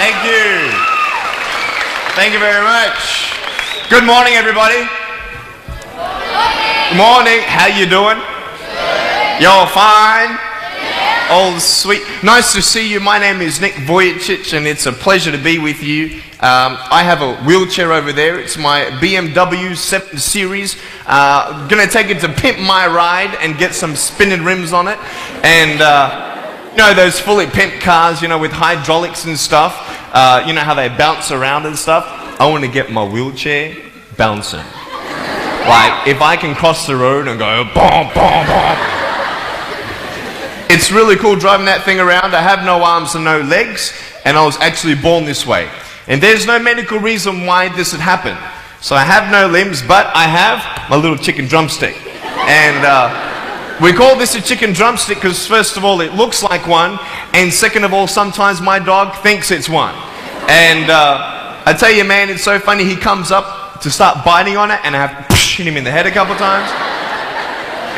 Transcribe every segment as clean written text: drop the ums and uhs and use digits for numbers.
Thank you. Thank you very much. Good morning, everybody. Good morning. How you doing? You're fine? Oh, sweet. Nice to see you. My name is Vujicic, and it's a pleasure to be with you. I have a wheelchair over there. It's my BMW 7 Series. Gonna take it to pimp my ride and get some spinning rims on it. And you know, those fully pimped cars, you know, with hydraulics and stuff. You know how they bounce around and stuff. I want to get my wheelchair bouncing. Like, if I can cross the road and go, boom, boom, boom. It's really cool driving that thing around. I have no arms and no legs, and I was actually born this way. And there's no medical reason why this had happened. So I have no limbs, but I have my little chicken drumstick. And we call this a chicken drumstick because first of all, it looks like one, and second of all, sometimes my dog thinks it's one. And I tell you, man, it's so funny. He comes up to start biting on it, and I have to hit him in the head a couple times.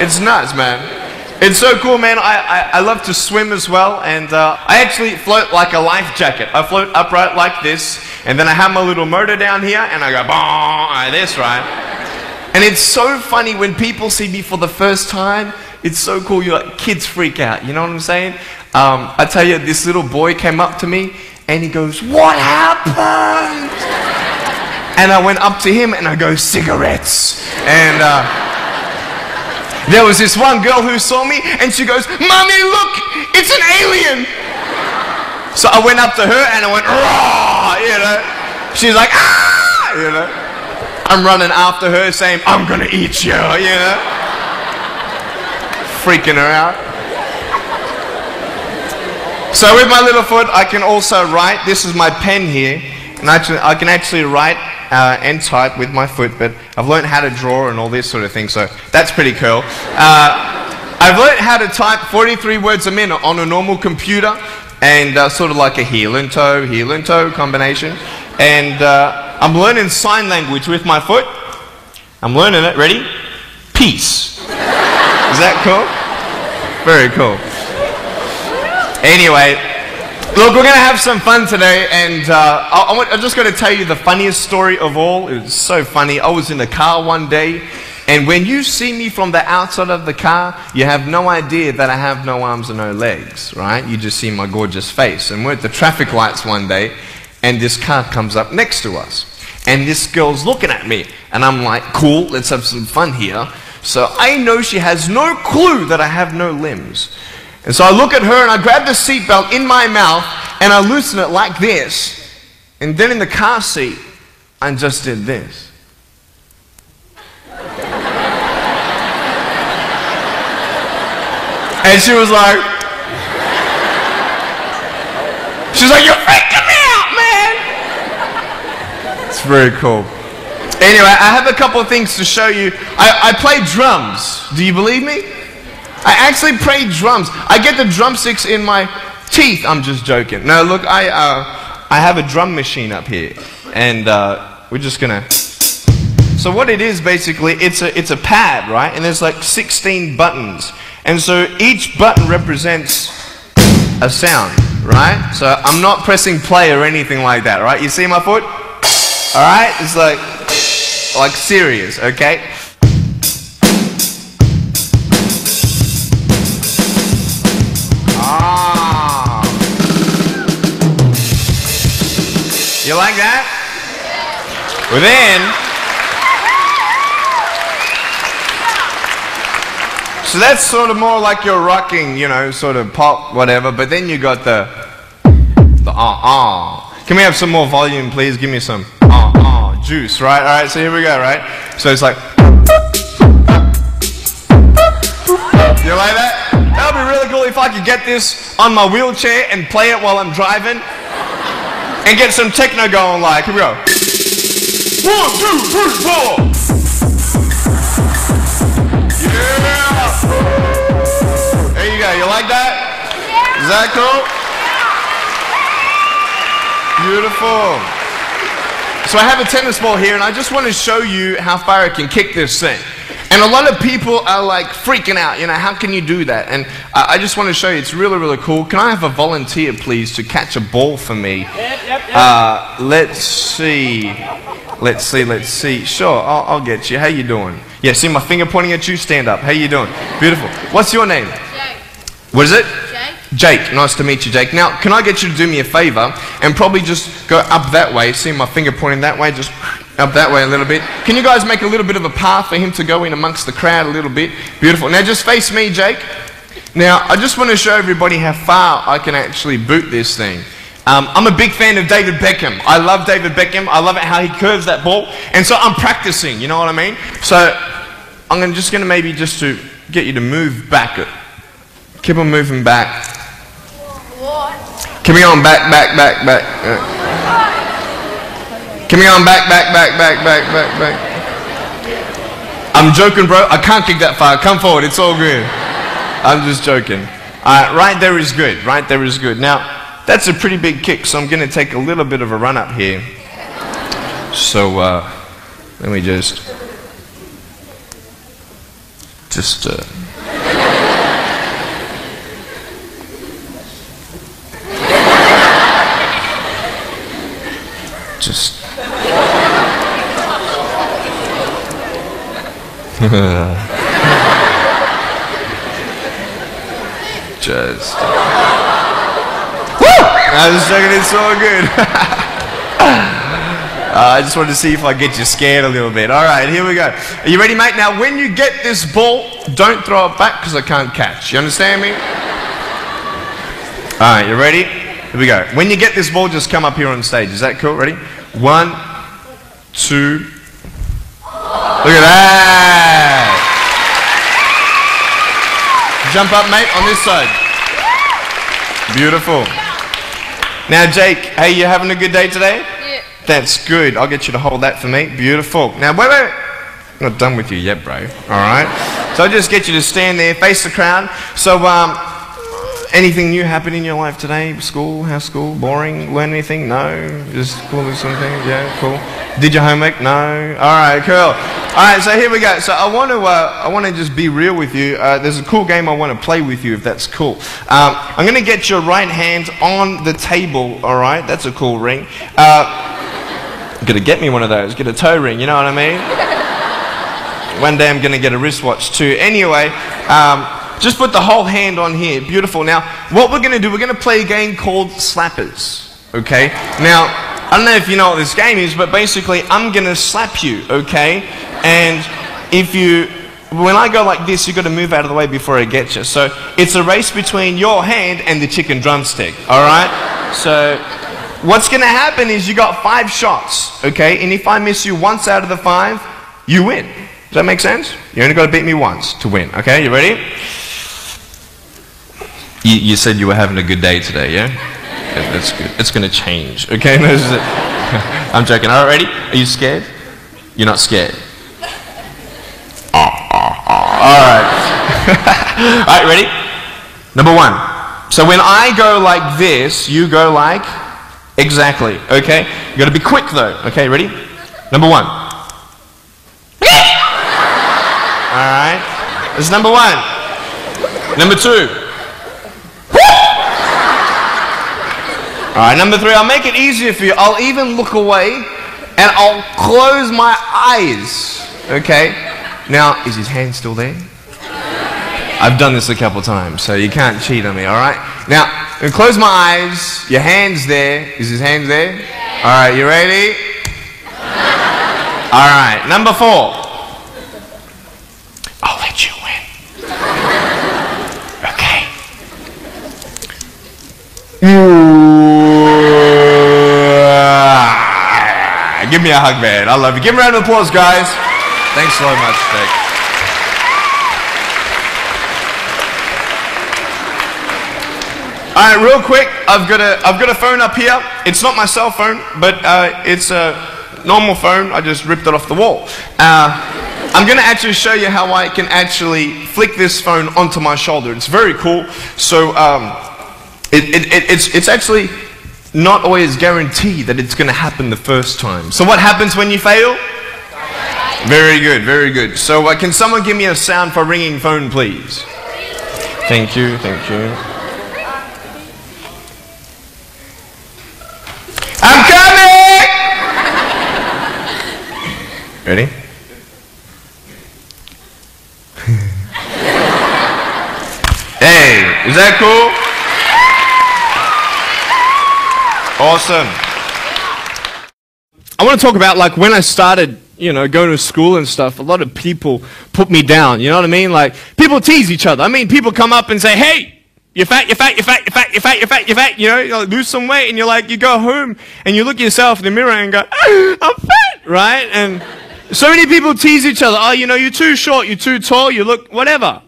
It's nuts, man. It's so cool, man. I love to swim as well, and I actually float like a life jacket. I float upright like this, and then I have my little motor down here, and I go boom, like this, right? And it's so funny when people see me for the first time. It's so cool. You're like, kids freak out. You know what I'm saying? I tell you, this little boy came up to me, and he goes, "What happened?" And I went up to him, and I go, "Cigarettes." And there was this one girl who saw me, and she goes, "Mommy, look, it's an alien." So I went up to her, and I went, "Raw," you know. She's like, "Ah," you know. I'm running after her, saying, "I'm gonna eat you," you know. Freaking her out. So with my little foot, I can also write. This is my pen here, and I can actually write and type with my foot, but I've learned how to draw and all this sort of thing, so that's pretty cool. I've learned how to type 43 words a minute on a normal computer, and sort of like a heel and toe combination. And I'm learning sign language with my foot. I'm learning it. Ready? Peace. Is that cool? Very cool. Anyway, look, we're going to have some fun today, and I'm just going to tell you the funniest story of all. It was so funny. I was in a car one day, and when you see me from the outside of the car, you have no idea that I have no arms and no legs, right? You just see my gorgeous face. And we're at the traffic lights one day, and this car comes up next to us. And this girl's looking at me, and I'm like, cool, let's have some fun here. So I know she has no clue that I have no limbs. And so I look at her, and I grab the seatbelt in my mouth, and I loosen it like this. And then in the car seat, I just did this. And she was like, "You're freaking me out, man." It's very cool. Anyway, I have a couple of things to show you. I play drums. Do you believe me? I actually play drums. I get the drumsticks in my teeth. I'm just joking. No, look, I have a drum machine up here, and we're just gonna. So what it is basically, it's a pad, right? And there's like 16 buttons, and so each button represents a sound, right? So I'm not pressing play or anything like that, right? You see my foot? All right, it's like serious, okay? You like that? Well then, so that's sort of more like you're rocking, you know, sort of pop, whatever, but then you got the Can we have some more volume, please? Give me some juice, right? Alright, so here we go, right? So it's like, you like that? That would be really cool if I could get this on my wheelchair and play it while I'm driving. And get some techno going, like, here we go. 1, 2, 3, 4. Yeah. There you go. You like that? Is that cool? Beautiful. So I have a tennis ball here, and I just want to show you how far I can kick this thing. And a lot of people are like freaking out, you know, how can you do that? And I just want to show you, it's really, really cool. Can I have a volunteer, please, to catch a ball for me? Yep. Let's see. Sure, I'll get you. How you doing? Yeah, see my finger pointing at you? Stand up. How you doing? Beautiful. What's your name? Jake. What is it? Jake. Jake. Nice to meet you, Jake. Now, can I get you to do me a favor and probably just go up that way? See my finger pointing that way? Just up that way a little bit. Can you guys make a little bit of a path for him to go in amongst the crowd a little bit? Beautiful. Now just face me, Jake. Now, I just want to show everybody how far I can actually boot this thing. I'm a big fan of David Beckham. I love David Beckham. I love it how he curves that ball. And so I'm practicing, you know what I mean? So I'm just going to maybe just to get you to move back. Keep on moving back. Keep on back. Keep on back. I'm joking, bro. I can't kick that far. Come forward. It's all good. I'm just joking. Right there is good. Right there is good. Now, that's a pretty big kick, so I'm going to take a little bit of a run up here. So, let me just I was joking, it's so good. I just wanted to see if I get you scared a little bit. Alright, here we go. Are you ready, mate? Now, when you get this ball, don't throw it back because I can't catch. You understand me? Alright, you ready? Here we go. When you get this ball, just come up here on stage. Is that cool? Ready? 1, 2. Look at that! Jump up, mate, on this side. Beautiful. Now, Jake, hey, you having a good day today? Yeah. That's good. I'll get you to hold that for me. Beautiful. Now, wait. I'm not done with you yet, bro. All right? So I'll just get you to stand there, face the crowd. So, anything new happen in your life today? School? How's school? Boring? Learn anything? No? Just cool with something? Yeah, cool. Did your homework? No? All right, cool. All right, so here we go. So I want to just be real with you. There's a cool game I want to play with you, if that's cool. I'm going to get your right hand on the table. All right, that's a cool ring. Gonna get me one of those. Get a toe ring. You know what I mean? One day I'm going to get a wristwatch too. Anyway, just put the whole hand on here. Beautiful. Now, what we're going to do, we're going to play a game called Slappers. Okay? Now, I don't know if you know what this game is, but basically, I'm going to slap you, okay? And when I go like this, you've got to move out of the way before I get you. So, it's a race between your hand and the chicken drumstick, alright? So, what's going to happen is you got 5 shots, okay? And if I miss you once out of the 5, you win. Does that make sense? You only got to beat me once to win, okay? You ready? You said you were having a good day today, yeah? That's good. It's going to change, okay? I'm joking. All right, ready? Are you scared? You're not scared? All right. All right, ready? Number 1. So when I go like this, you go like exactly, okay? You got to be quick though, okay? Ready? Number 1. All right. This is number 1. Number 2. Alright, number 3, I'll make it easier for you. I'll even look away and I'll close my eyes. Okay? Now, is his hand still there? I've done this a couple times, so you can't cheat on me, alright? Now, I'm going to close my eyes. Your hand's there. Is his hand there? Alright, you ready? Alright, number 4. I'll let you win. Okay? Give me a hug, man. I love you. Give me a round of applause, guys. Thanks so much, Jake. All right, real quick. I've got a phone up here. It's not my cell phone, but it's a normal phone. I just ripped it off the wall. I'm going to actually show you how I can actually flick this phone onto my shoulder. It's very cool. So it's actually not always guaranteed that it's going to happen the first time. So what happens when you fail? Very good, very good. So can someone give me a sound for ringing phone, please? Thank you, thank you. I'm coming! Ready? Hey, is that cool? Awesome. I want to talk about like when I started, you know, going to school and stuff. A lot of people put me down, you know what I mean? Like, people tease each other. I mean, people come up and say, hey, you're fat, you're fat, you're fat, you're fat, you're fat, you're fat, you're fat, you know, you lose some weight, and you're like, you go home and you look at yourself in the mirror and go, I'm fat, right? And so many people tease each other. Oh, you know, you're too short, you're too tall, you look whatever.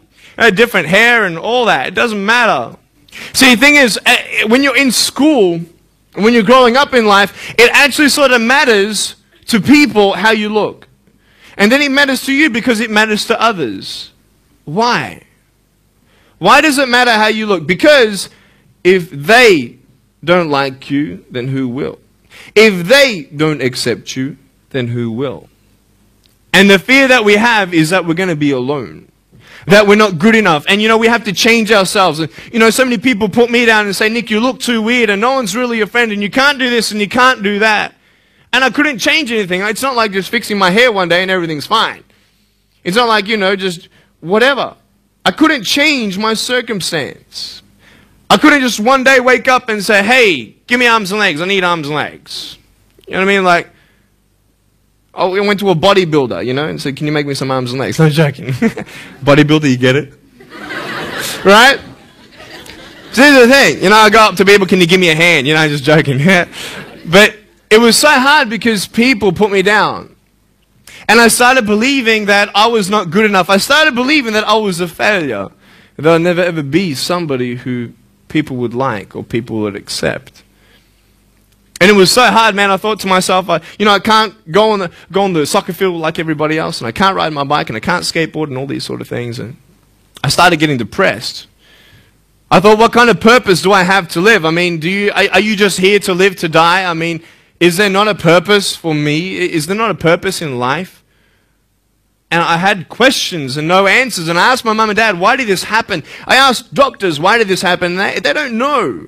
Different hair and all that. It doesn't matter. See, the thing is, when you're in school, when you're growing up in life, it actually sort of matters to people how you look. And then it matters to you because it matters to others. Why? Why does it matter how you look? Because if they don't like you, then who will? If they don't accept you, then who will? And the fear that we have is that we're going to be alone. That we're not good enough. And, you know, we have to change ourselves. And, you know, so many people put me down and say, Nick, you look too weird and no one's really your friend and you can't do this and you can't do that. And I couldn't change anything. It's not like just fixing my hair one day and everything's fine. It's not like, you know, just whatever. I couldn't change my circumstance. I couldn't just one day wake up and say, hey, give me arms and legs. I need arms and legs. You know what I mean? Like, I went to a bodybuilder, you know, and said, can you make me some arms and legs? No joking. Bodybuilder, you get it? Right? So here's the thing. You know, I go up to people, can you give me a hand? You know, just joking. But it was so hard because people put me down. And I started believing that I was not good enough. I started believing that I was a failure. That I'd never ever be somebody who people would like or people would accept. And it was so hard, man. I thought to myself, you know, I can't go on the soccer field like everybody else, and I can't ride my bike, and I can't skateboard, and all these sort of things. And I started getting depressed. I thought, what kind of purpose do I have to live? I mean, are you just here to live to die? I mean, is there not a purpose for me? Is there not a purpose in life? And I had questions and no answers. And I asked my mum and dad, why did this happen? I asked doctors, why did this happen? And they don't know.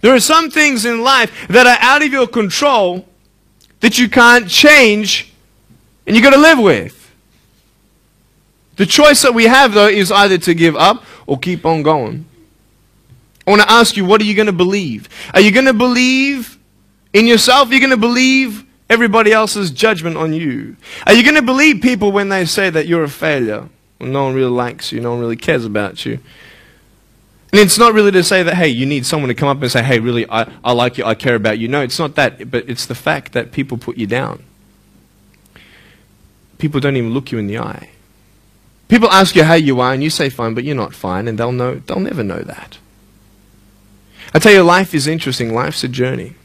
There are some things in life that are out of your control that you can't change and you've got to live with. The choice that we have, though, is either to give up or keep on going. I want to ask you, what are you going to believe? Are you going to believe in yourself? Are you going to believe everybody else's judgment on you? Are you going to believe people when they say that you're a failure? When no one really likes you, no one really cares about you. And it's not really to say that, hey, you need someone to come up and say, hey, really, I like you, I care about you. No, it's not that, but it's the fact that people put you down. People don't even look you in the eye. People ask you how you are, and you say fine, but you're not fine, and they'll never know that. I tell you, life is interesting. Life's a journey.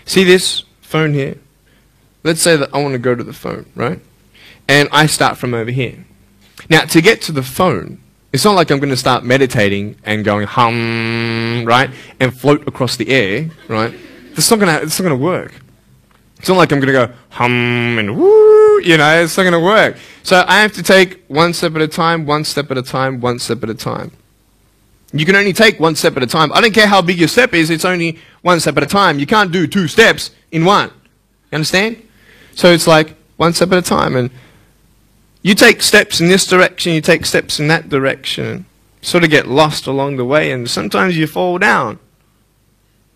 See this phone here? Let's say that I want to go to the phone, right? And I start from over here. Now, to get to the phone, it's not like I'm going to start meditating and going hum, right, and float across the air, right? It's not going to work. It's not like I'm going to go hum and woo, you know, it's not going to work. So I have to take one step at a time, one step at a time, one step at a time. You can only take one step at a time. I don't care how big your step is, it's only one step at a time. You can't do 2 steps in one. You understand? So it's like one step at a time. And you take steps in this direction, you take steps in that direction. Sort of get lost along the way, and sometimes you fall down.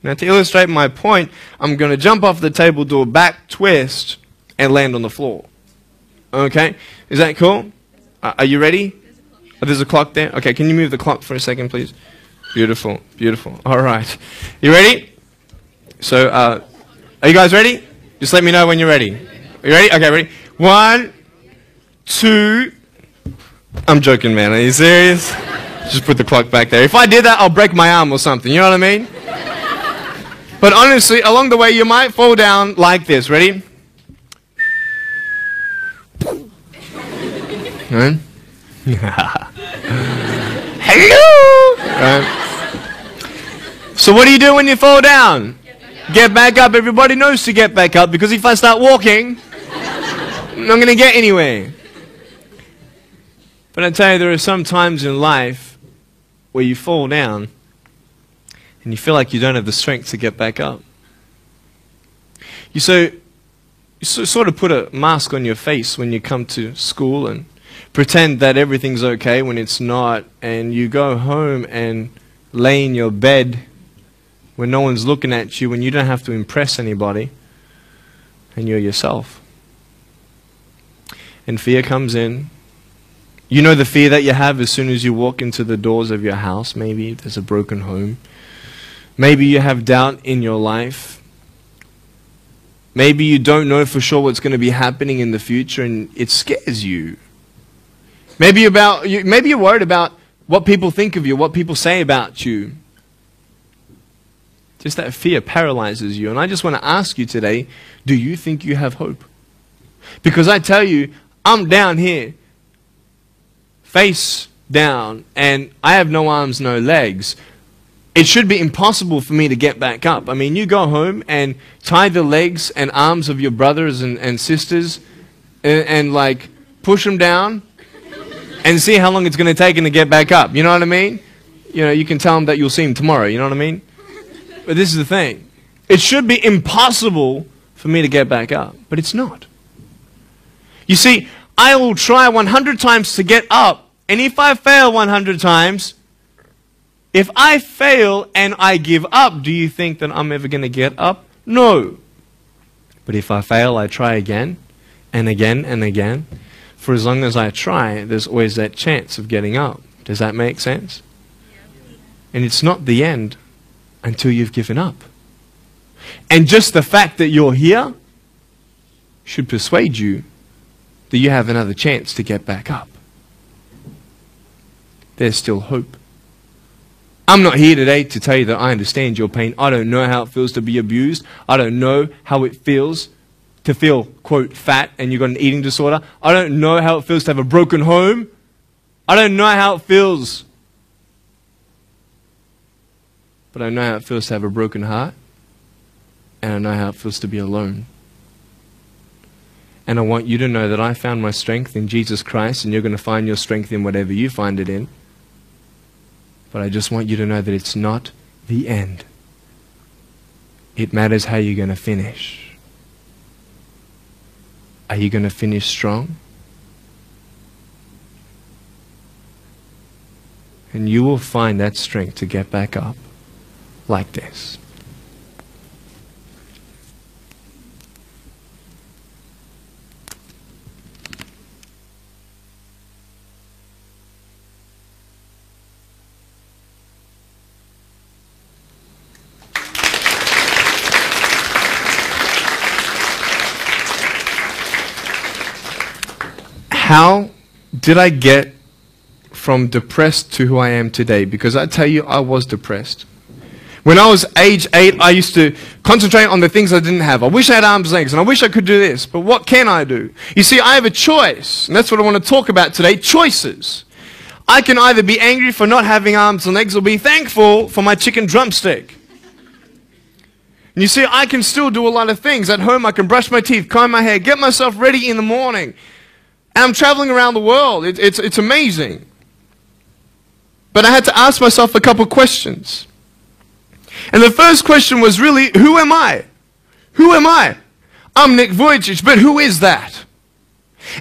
Now, to illustrate my point, I'm going to jump off the table, do a back twist, and land on the floor. Okay? Is that cool? Are you ready? Oh, there's a clock there? Okay, can you move the clock for a second, please? Beautiful, beautiful. All right. You ready? So, are you guys ready? Just let me know when you're ready. Are you ready? Okay, ready? 1, 2. I'm joking, man. Are you serious? Just put the clock back there. If I did that, I'll break my arm or something. You know what I mean? But honestly, along the way, you might fall down like this. Ready? Right? Hello! Right. So what do you do when you fall down? Get back up. Everybody knows to get back up, because if I start walking, I'm not going to get anywhere. But I tell you, there are some times in life where you fall down and you feel like you don't have the strength to get back up. You sort of put a mask on your face when you come to school and pretend that everything's okay when it's not, and you go home and lay in your bed when no one's looking at you, when you don't have to impress anybody, and you're yourself. And fear comes in. You know the fear that you have as soon as you walk into the doors of your house. Maybe there's a broken home. Maybe you have doubt in your life. Maybe you don't know for sure what's going to be happening in the future, and it scares you. Maybe you're worried about what people think of you, what people say about you. Just that fear paralyzes you. And I just want to ask you today, do you think you have hope? Because I tell you, I'm down here, face down, and I have no arms, no legs. It should be impossible for me to get back up. I mean, you go home and tie the legs and arms of your brothers and sisters and like push them down and see how long it's going to take them to get back up. You know what I mean? You know, you can tell them that you'll see them tomorrow. You know what I mean? But this is the thing. It should be impossible for me to get back up, but it's not. You see, I will try 100 times to get up, and if I fail 100 times, if I fail and I give up, do you think that I'm ever going to get up? No. But if I fail, I try again and again and again. For as long as I try, there's always that chance of getting up. Does that make sense? And it's not the end until you've given up. And just the fact that you're here should persuade you that you have another chance to get back up. There's still hope. I'm not here today to tell you that I understand your pain. I don't know how it feels to be abused. I don't know how it feels to feel, quote, fat and you've got an eating disorder. I don't know how it feels to have a broken home. I don't know how it feels. But I know how it feels to have a broken heart. And I know how it feels to be alone. And I want you to know that I found my strength in Jesus Christ, and you're going to find your strength in whatever you find it in. But I just want you to know that it's not the end. It matters how you're going to finish. Are you going to finish strong? And you will find that strength to get back up like this. How did I get from depressed to who I am today? Because I tell you, I was depressed. When I was age 8, I used to concentrate on the things I didn't have. I wish I had arms and legs, and I wish I could do this, but what can I do? You see, I have a choice, and that's what I want to talk about today, choices. I can either be angry for not having arms and legs or be thankful for my chicken drumstick. And you see, I can still do a lot of things. At home, I can brush my teeth, comb my hair, get myself ready in the morning. And I'm traveling around the world. It's amazing. But I had to ask myself a couple questions. And the first question was really, who am I? Who am I? I'm Nick Vujicic, but who is that?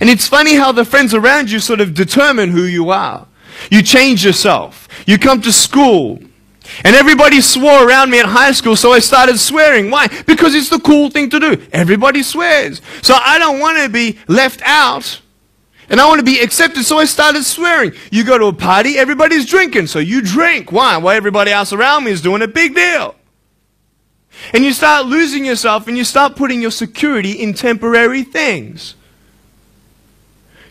And it's funny how the friends around you sort of determine who you are. You change yourself. You come to school. And everybody swore around me at high school, so I started swearing. Why? Because it's the cool thing to do. Everybody swears. So I don't want to be left out. And I want to be accepted, so I started swearing. You go to a party, everybody's drinking, so you drink. Why? Well, everybody else around me is doing a big deal. And you start losing yourself, and you start putting your security in temporary things.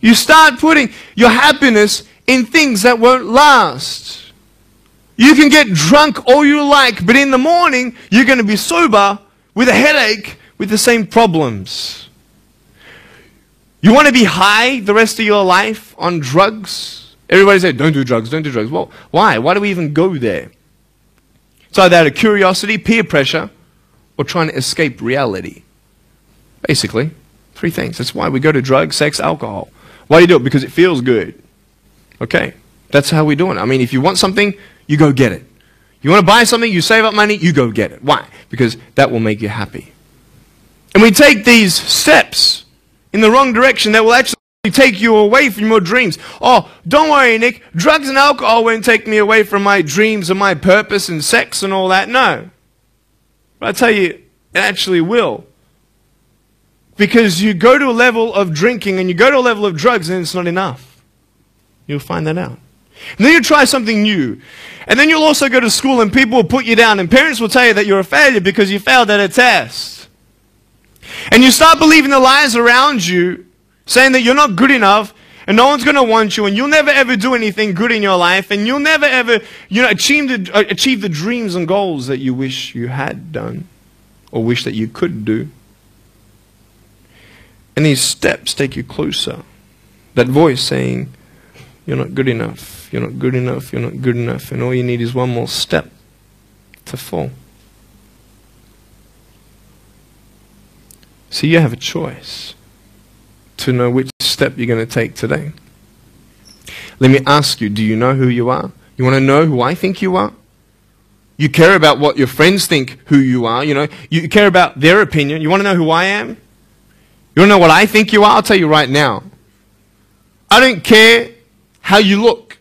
You start putting your happiness in things that won't last. You can get drunk all you like, but in the morning, you're going to be sober with a headache with the same problems. You want to be high the rest of your life on drugs? Everybody said, don't do drugs, don't do drugs. Well, why? Why do we even go there? It's either out of curiosity, peer pressure, or trying to escape reality. Basically, 3 things. That's why we go to drugs, sex, alcohol. Why do you do it? Because it feels good. Okay, that's how we do it. I mean, if you want something, you go get it. You want to buy something, you save up money, you go get it. Why? Because that will make you happy. And we take these steps in the wrong direction that will actually take you away from your dreams. Oh, don't worry, Nick. Drugs and alcohol won't take me away from my dreams and my purpose and sex and all that. No. But I tell you, it actually will. Because you go to a level of drinking and you go to a level of drugs and it's not enough. You'll find that out. And then you try something new. And then you'll also go to school and people will put you down and parents will tell you that you're a failure because you failed at a test. And you start believing the lies around you, saying that you're not good enough, and no one's going to want you, and you'll never ever do anything good in your life, and you'll never ever, achieve the dreams and goals that you wish you had done, or wish that you could do. And these steps take you closer. That voice saying, you're not good enough, you're not good enough, you're not good enough, and all you need is one more step to fall. So you have a choice to know which step you're going to take today. Let me ask you, do you know who you are? You want to know who I think you are? You care about what your friends think who you are. You care about their opinion. You want to know who I am? You want to know what I think you are? I'll tell you right now. I don't care how you look.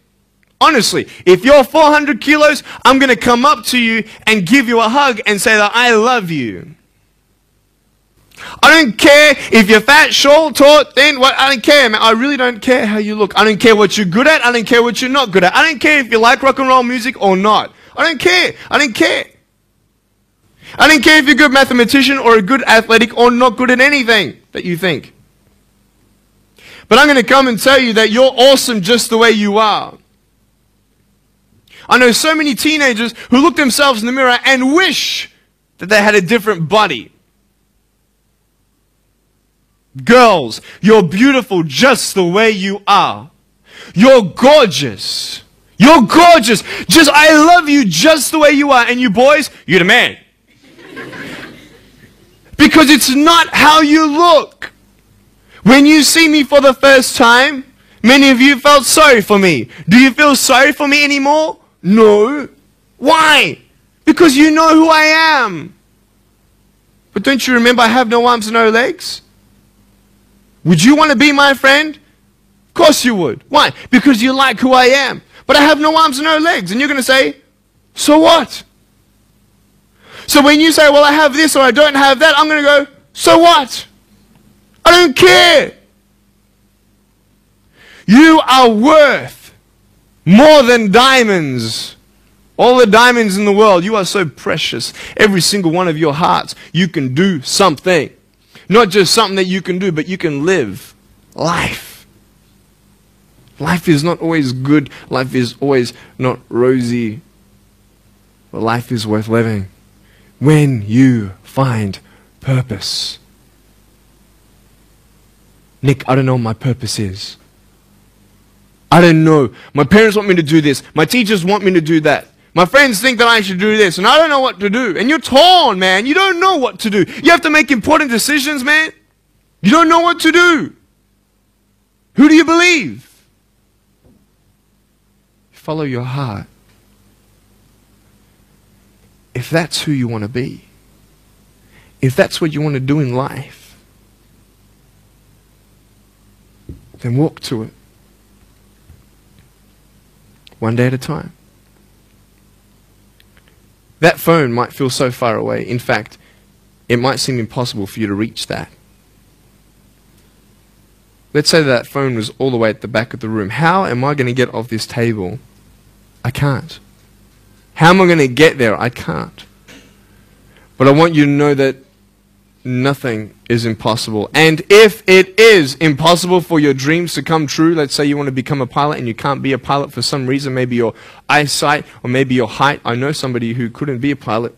Honestly, if you're 400 kilos, I'm going to come up to you and give you a hug and say that I love you. I don't care if you're fat, short, tall, thin, what, I don't care, man. I really don't care how you look. I don't care what you're good at. I don't care what you're not good at. I don't care if you like rock and roll music or not. I don't care. I don't care. I don't care if you're a good mathematician or a good athletic or not good at anything that you think. But I'm going to come and tell you that you're awesome just the way you are. I know so many teenagers who look themselves in the mirror and wish that they had a different body. Girls, you're beautiful just the way you are. You're gorgeous. You're gorgeous. I love you just the way you are. And you boys, you're the man. Because it's not how you look. When you see me for the first time, many of you felt sorry for me. Do you feel sorry for me anymore? No. Why? Because you know who I am. But don't you remember I have no arms and no legs? Would you want to be my friend? Of course you would. Why? Because you like who I am. But I have no arms and no legs. And you're going to say, so what? So when you say, well, I have this or I don't have that, I'm going to go, so what? I don't care. You are worth more than diamonds. All the diamonds in the world, you are so precious. Every single one of your hearts, you can do something. Not just something that you can do, but you can live life. Life is not always good. Life is always not rosy. But life is worth living when you find purpose. Nick, I don't know what my purpose is. I don't know. My parents want me to do this. My teachers want me to do that. My friends think that I should do this, and I don't know what to do. And you're torn, man. You don't know what to do. You have to make important decisions, man. You don't know what to do. Who do you believe? Follow your heart. If that's who you want to be, if that's what you want to do in life, then walk to it. One day at a time. That phone might feel so far away. In fact, it might seem impossible for you to reach that. Let's say that phone was all the way at the back of the room. How am I going to get off this table? I can't. How am I going to get there? I can't. But I want you to know that nothing is impossible. And if it is impossible for your dreams to come true, let's say you want to become a pilot and you can't be a pilot for some reason, maybe your eyesight or maybe your height. I know somebody who couldn't be a pilot.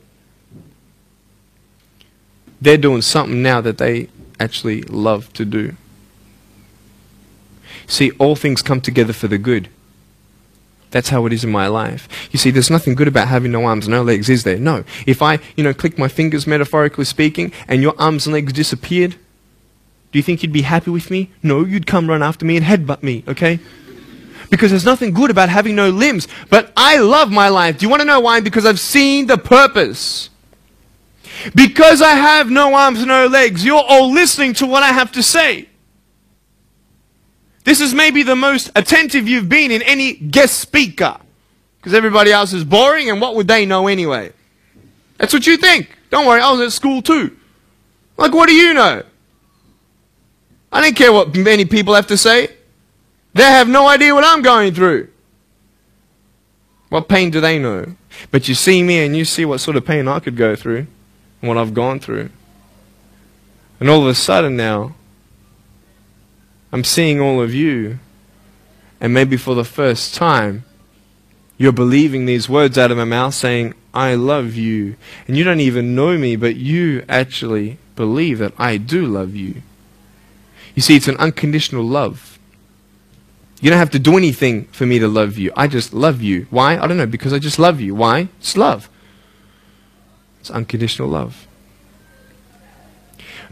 They're doing something now that they actually love to do. See, all things come together for the good. That's how it is in my life. You see, there's nothing good about having no arms and no legs, is there? No. If I, click my fingers, metaphorically speaking, and your arms and legs disappeared, Do you think you'd be happy with me? No, you'd come run after me and headbutt me, okay? Because there's nothing good about having no limbs. But I love my life. Do you want to know why? Because I've seen the purpose. Because I have no arms, no legs, you're all listening to what I have to say. This is maybe the most attentive you've been in any guest speaker. Because everybody else is boring, and what would they know anyway? That's what you think. Don't worry, I was at school too. Like, what do you know? I don't care what many people have to say. They have no idea what I'm going through. What pain do they know? But you see me and you see what sort of pain I could go through and what I've gone through. And all of a sudden now, I'm seeing all of you, and maybe for the first time, you're believing these words out of my mouth saying, I love you. And you don't even know me, but you actually believe that I do love you. You see, it's an unconditional love. You don't have to do anything for me to love you. I just love you. Why? I don't know, because I just love you. Why? It's love. It's unconditional love.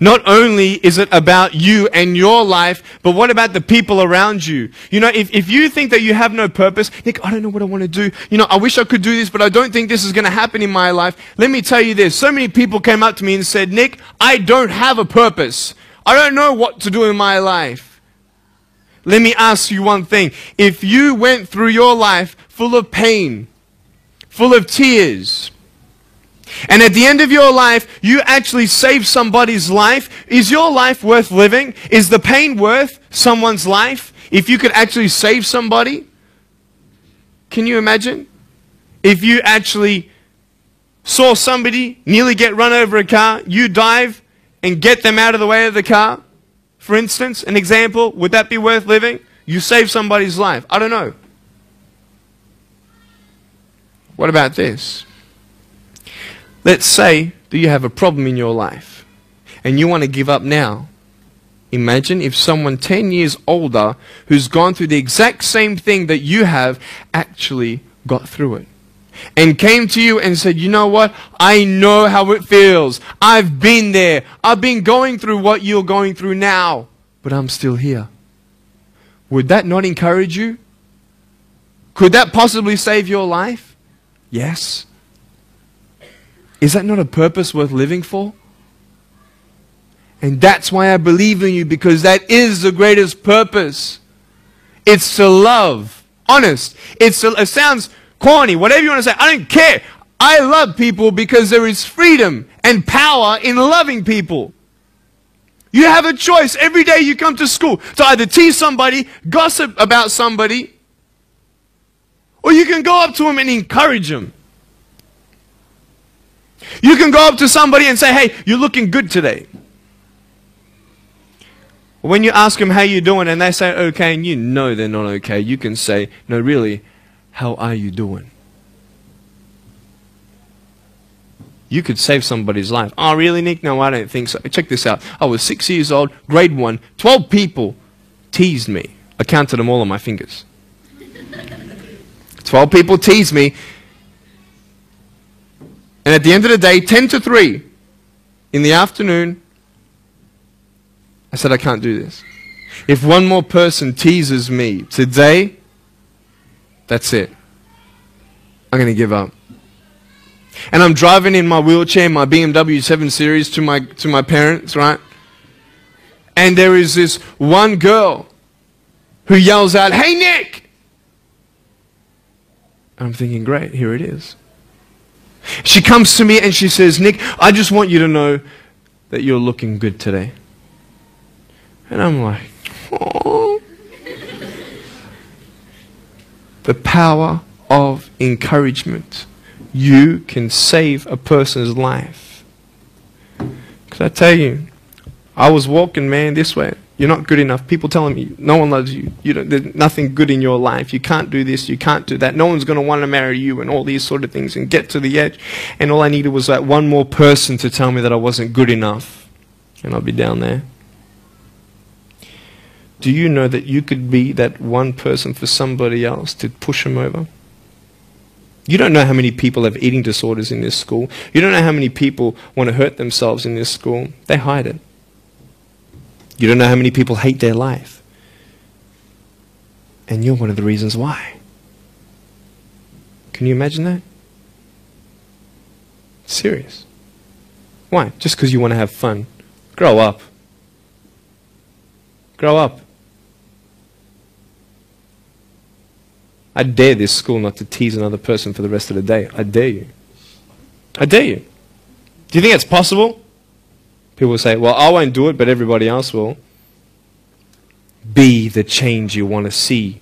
Not only is it about you and your life, but what about the people around you? You know, if you think that you have no purpose, Nick, I don't know what I want to do. You know, I wish I could do this, but I don't think this is going to happen in my life. Let me tell you this. So many people came up to me and said, Nick, I don't have a purpose. I don't know what to do in my life. Let me ask you one thing. If you went through your life full of pain, full of tears, and at the end of your life, you actually saved somebody's life, is your life worth living? Is the pain worth someone's life? If you could actually save somebody? Can you imagine? If you actually saw somebody nearly get run over a car, you dive and get them out of the way of the car, for instance, an example, would that be worth living? You save somebody's life. I don't know. What about this? Let's say that you have a problem in your life and you want to give up now. Imagine if someone 10 years older who's gone through the exact same thing that you have actually got through it and came to you and said, you know what? I know how it feels. I've been there. I've been going through what you're going through now, but I'm still here. Would that not encourage you? Could that possibly save your life? Yes. Is that not a purpose worth living for? And that's why I believe in you, because that is the greatest purpose. It's to love. Honest. It sounds corny, whatever you want to say. I don't care. I love people because there is freedom and power in loving people. You have a choice every day you come to school to either tease somebody, gossip about somebody, or you can go up to them and encourage them. You can go up to somebody and say, hey, you're looking good today. When you ask them how you're doing and they say okay, and you know they're not okay, you can say, no, really, how are you doing? You could save somebody's life. Oh, really, Nick? No, I don't think so. Check this out. I was 6 years old, grade 1. 12 people teased me. I counted them all on my fingers. 12 people teased me. And at the end of the day, 10 to 3 in the afternoon, I said, I can't do this. If one more person teases me today, that's it. I'm going to give up. And I'm driving in my wheelchair, my BMW 7 Series to my parents, right? And there is this one girl who yells out, hey, Nick! And I'm thinking, great, here it is. She comes to me and she says, Nick, I just want you to know that you're looking good today. And I'm like, oh. The power of encouragement. You can save a person's life. Because I tell you, I was walking, man, this way. You're not good enough. People telling me, no one loves you. There's nothing good in your life. You can't do this. You can't do that. No one's going to want to marry you and all these sort of things and get to the edge. And all I needed was that one more person to tell me that I wasn't good enough. And I'll be down there. Do you know that you could be that one person for somebody else to push them over? You don't know how many people have eating disorders in this school. You don't know how many people want to hurt themselves in this school. They hide it. You don't know how many people hate their life. And you're one of the reasons why. Can you imagine that? Serious. Why? Just because you want to have fun. Grow up. Grow up. I dare this school not to tease another person for the rest of the day. I dare you. I dare you. Do you think it's possible? People will say, well, I won't do it, but everybody else will. Be the change you want to see.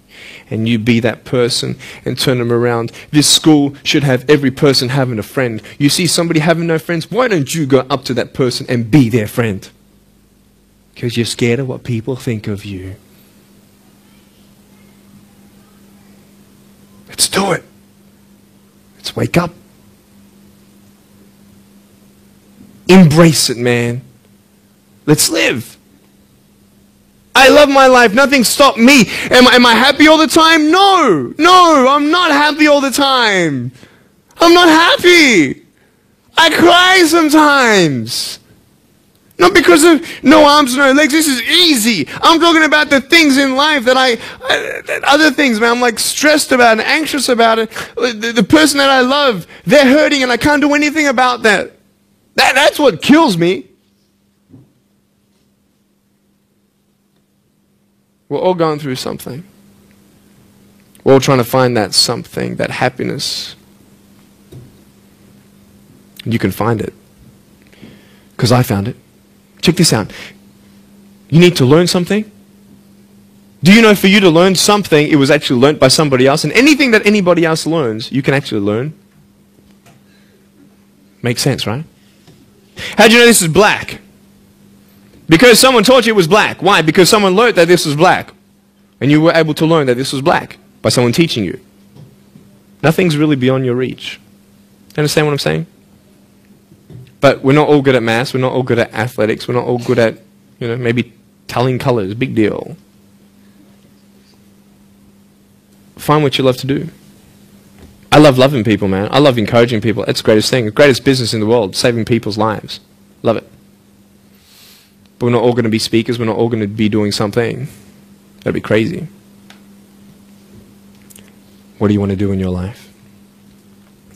And you be that person and turn them around. This school should have every person having a friend. You see somebody having no friends, why don't you go up to that person and be their friend? Because you're scared of what people think of you. Let's do it. Let's wake up. Embrace it, man. Let's live. I love my life. Nothing stopped me. Am I happy all the time? No. No, I'm not happy all the time. I'm not happy. I cry sometimes. Not because of no arms, no legs. This is easy. I'm talking about the things in life that other things, man. I'm like stressed about and anxious about it. The person that I love, they're hurting and I can't do anything about that. That's what kills me. We're all going through something. We're all trying to find that something, that happiness. You can find it. Because I found it. Check this out. You need to learn something. Do you know for you to learn something, it was actually learnt by somebody else? And anything that anybody else learns, you can actually learn. Makes sense, right? How do you know this is black? Because someone taught you it was black. Why? Because someone learned that this was black. And you were able to learn that this was black by someone teaching you. Nothing's really beyond your reach. Understand what I'm saying? But we're not all good at maths. We're not all good at athletics. We're not all good at, maybe telling colors. Big deal. Find what you love to do. I love loving people, man. I love encouraging people. It's the greatest thing. The greatest business in the world. Saving people's lives. Love it. But we're not all going to be speakers. We're not all going to be doing something. That'd be crazy. What do you want to do in your life?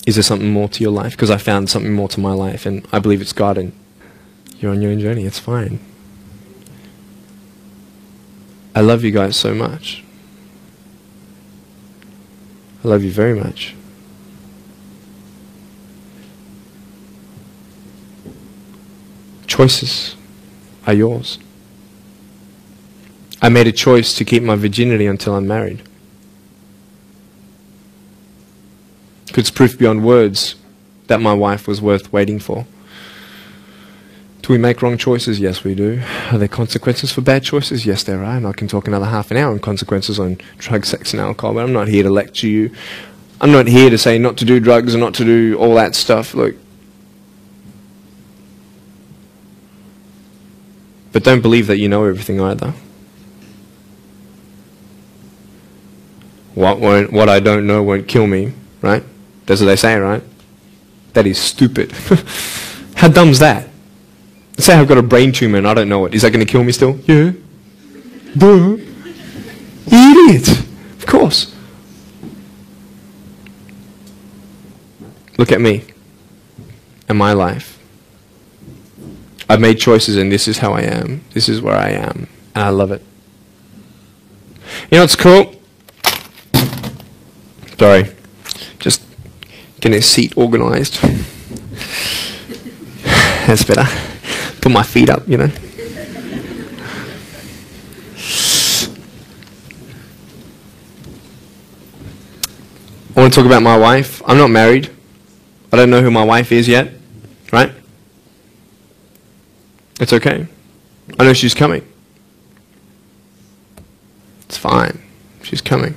Is there something more to your life? Because I found something more to my life, and I believe it's God, and you're on your own journey. It's fine. I love you guys so much. I love you very much. Choices are yours. I made a choice to keep my virginity until I'm married. It's proof beyond words that my wife was worth waiting for. Do we make wrong choices? Yes, we do. Are there consequences for bad choices? Yes, there are. And I can talk another half an hour on consequences on drugs, sex, and alcohol, but I'm not here to lecture you. I'm not here to say not to do drugs and not to do all that stuff. Look. But don't believe that you know everything either. What I don't know won't kill me, right? That's what they say, right? That is stupid. How dumb's that? Let's say I've got a brain tumor and I don't know it. Is that going to kill me still? Yeah. Duh. Idiot. Of course. Look at me and my life. I've made choices and this is how I am. This is where I am. And I love it. You know what's cool? Sorry. Just getting a seat organized. That's better. Put my feet up, I want to talk about my wife. I'm not married. I don't know who my wife is yet, right? It's okay. I know she's coming. It's fine. She's coming.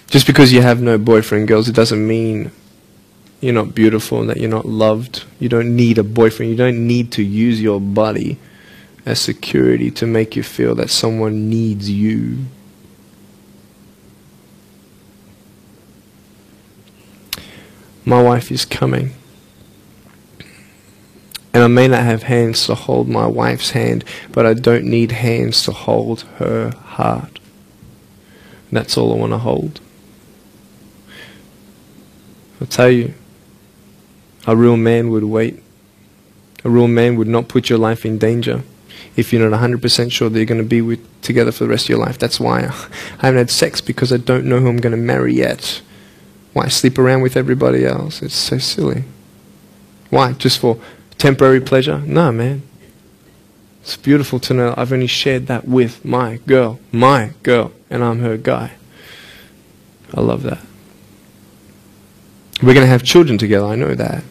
Just because you have no boyfriend, girls, it doesn't mean you're not beautiful and that you're not loved. You don't need a boyfriend. You don't need to use your body as security to make you feel that someone needs you. My wife is coming. And And I may not have hands to hold my wife's hand, but I don't need hands to hold her heart. That's all I want to hold. I'll tell you, a real man would wait. A real man would not put your life in danger if you're not 100% sure that you're going to be together for the rest of your life. That's why I haven't had sex, because I don't know who I'm going to marry yet. Why sleep around with everybody else? It's so silly. Why? Just for temporary pleasure? No, man. It's beautiful to know I've only shared that with my girl, and I'm her guy. I love that. We're going to have children together, I know that.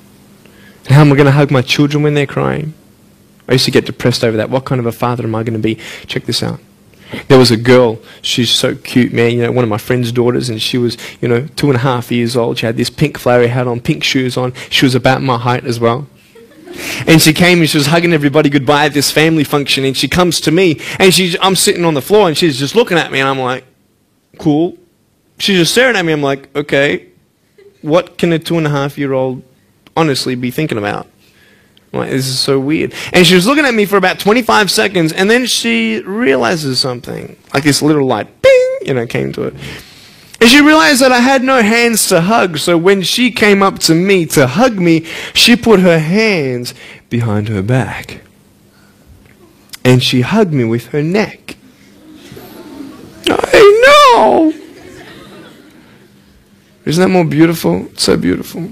And how am I going to hug my children when they're crying? I used to get depressed over that. What kind of a father am I going to be? Check this out. There was a girl, she's so cute, man, you know, one of my friend's daughters, and she was, 2.5 years old. She had this pink flowery hat on, pink shoes on. She was about my height as well. And she came and she was hugging everybody goodbye at this family function, and she comes to me, and I'm sitting on the floor, and she's just looking at me, and I'm like, cool. She's just staring at me. I'm like, okay, what can a 2.5-year-old honestly be thinking about? I'm like, this is so weird. And she was looking at me for about 25 seconds, and then she realizes something. Like this little light, bing, came to it. And she realized that I had no hands to hug, so when she came up to me to hug me, she put her hands behind her back. And she hugged me with her neck. I know! Isn't that more beautiful? It's so beautiful.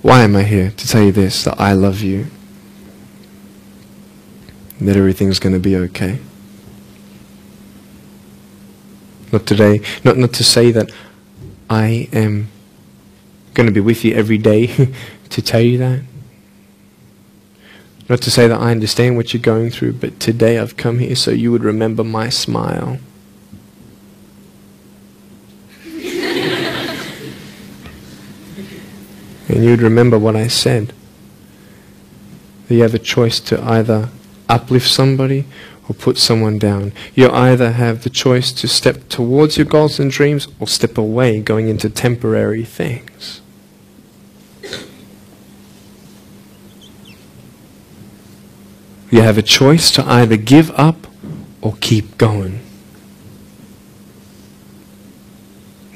Why am I here? To tell you this, that I love you. That everything's going to be okay. Not today, not to say that I am going to be with you every day to tell you that. Not to say that I understand what you're going through, but today I've come here so you would remember my smile. And you'd remember what I said. That you have a choice to either uplift somebody or put someone down. You either have the choice to step towards your goals and dreams or step away, going into temporary things. You have a choice to either give up or keep going.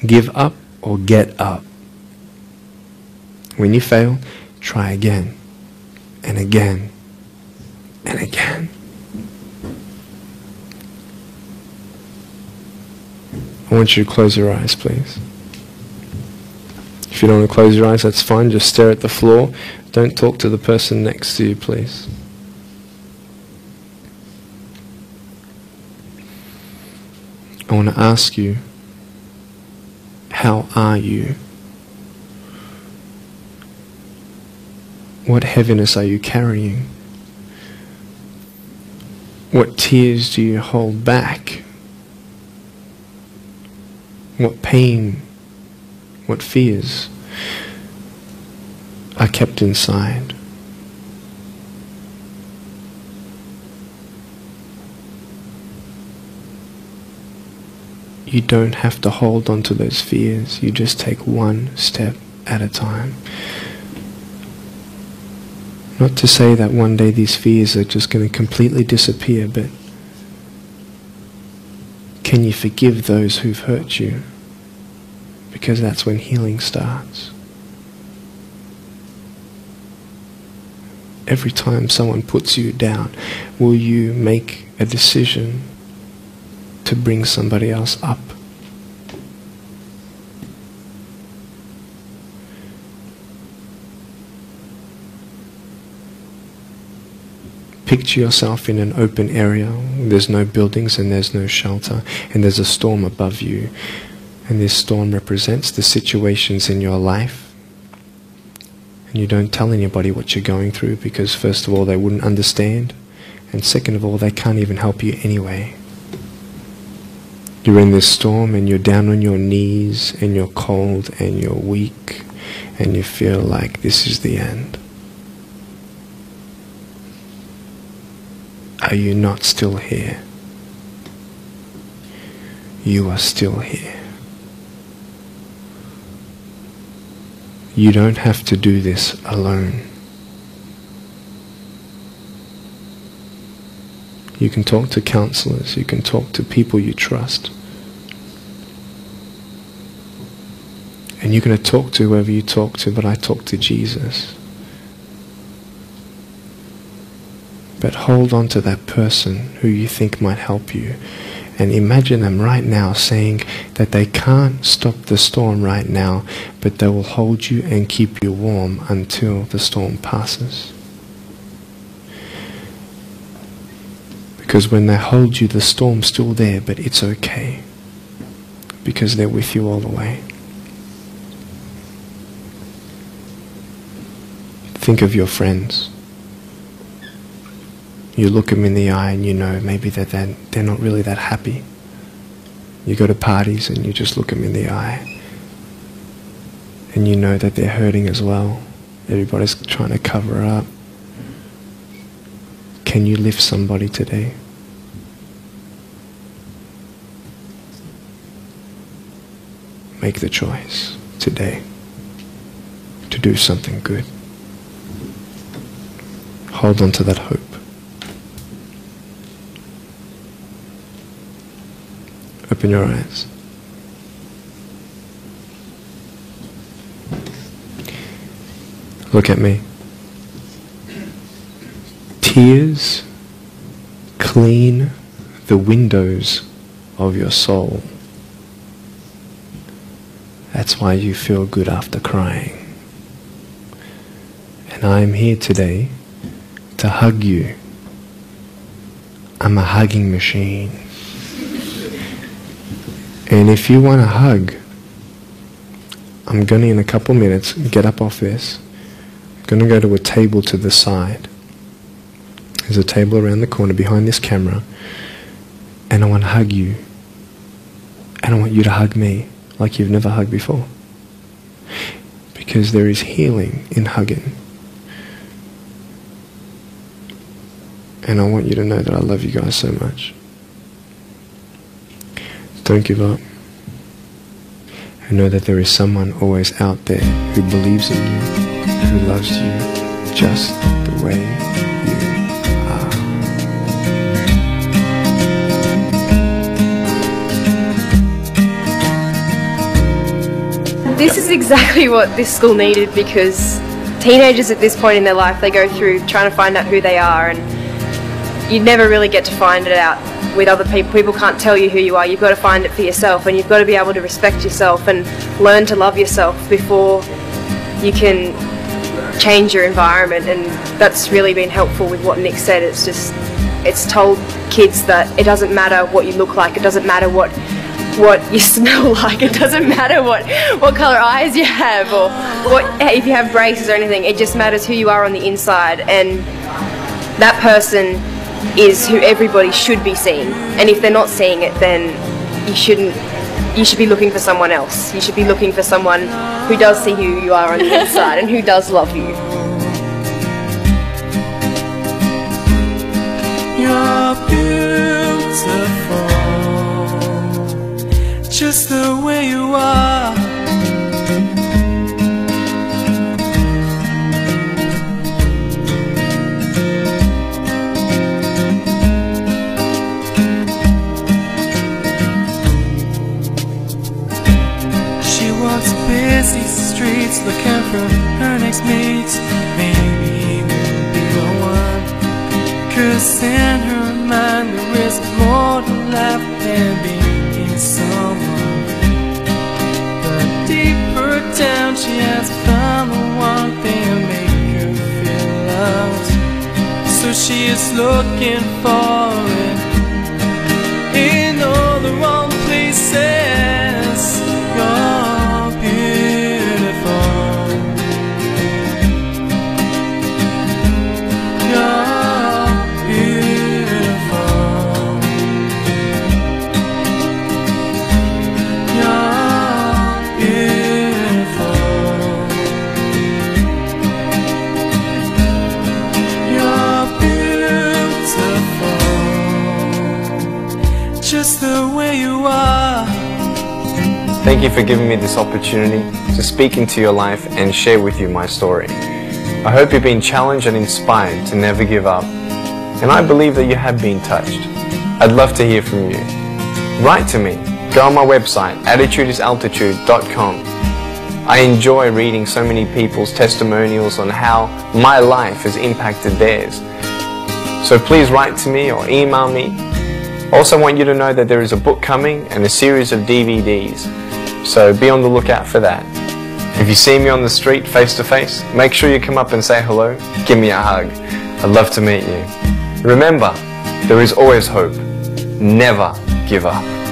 Give up or get up. When you fail, try again, and again, and again. I want you to close your eyes, please. If you don't want to close your eyes, that's fine. Just stare at the floor. Don't talk to the person next to you, please. I want to ask you, how are you? What heaviness are you carrying? What tears do you hold back? What pain, what fears are kept inside? You don't have to hold on to those fears. You just take one step at a time. Not to say that one day these fears are just going to completely disappear, but can you forgive those who've hurt you? Because that's when healing starts. Every time someone puts you down, will you make a decision to bring somebody else up? Picture yourself in an open area. There's no buildings and there's no shelter, and there's a storm above you. And this storm represents the situations in your life. And you don't tell anybody what you're going through, because first of all, they wouldn't understand, and second of all, they can't even help you anyway. You're in this storm and you're down on your knees and you're cold and you're weak and you feel like this is the end. Are you not still here? You are still here. You don't have to do this alone. You can talk to counselors, you can talk to people you trust. And you're going to talk to whoever you talk to, but I talk to Jesus. But hold on to that person who you think might help you. And imagine them right now saying that they can't stop the storm right now, but they will hold you and keep you warm until the storm passes. Because when they hold you, the storm's still there, but it's okay. Because they're with you all the way. Think of your friends. You look them in the eye and you know maybe that they're not really that happy. You go to parties and you just look them in the eye. And you know that they're hurting as well. Everybody's trying to cover up. Can you lift somebody today? Make the choice today to do something good. Hold on to that hope. Open your eyes. Look at me. Tears clean the windows of your soul. That's why you feel good after crying. And I am here today to hug you. I'm a hugging machine. And if you want a hug, I'm going to, in a couple minutes, get up off this. I'm going to go to a table to the side. There's a table around the corner behind this camera. And I want to hug you. And I want you to hug me like you've never hugged before. Because there is healing in hugging. And I want you to know that I love you guys so much. Don't give up. And know that there is someone always out there who believes in you, who loves you just the way you are. This is exactly what this school needed, because teenagers at this point in their life, they go through trying to find out who they are, and you never really get to find it out with other people. People can't tell you who you are. You've got to find it for yourself, and you've got to be able to respect yourself and learn to love yourself before you can change your environment. And that's really been helpful with what Nick said. It's told kids that it doesn't matter what you look like, it doesn't matter what you smell like, it doesn't matter what colour eyes you have, or if you have braces or anything. It just matters who you are on the inside, and that person is who everybody should be seeing. And if they're not seeing it, then you should be looking for someone else. You should be looking for someone who does see who you are on the inside and who does love you. You're beautiful, just the way you are. Busy streets looking for her next mate. Maybe he will be the one, 'cause in her mind there is more to life than being someone. But deeper down she has found the one thing to make her feel loved. So she is looking for it in all the wrong places. You're beautiful. You're beautiful. You're beautiful. You're beautiful. Thank you for giving me this opportunity to speak into your life and share with you my story. I hope you've been challenged and inspired to never give up, and I believe that you have been touched. I'd love to hear from you. Write to me. Go on my website, attitudesaltitude.com. I enjoy reading so many people's testimonials on how my life has impacted theirs. So please write to me or email me. Also want you to know that there is a book coming and a series of DVDs. So be on the lookout for that. If you see me on the street face to face, make sure you come up and say hello, give me a hug. I'd love to meet you. Remember, there is always hope. Never give up.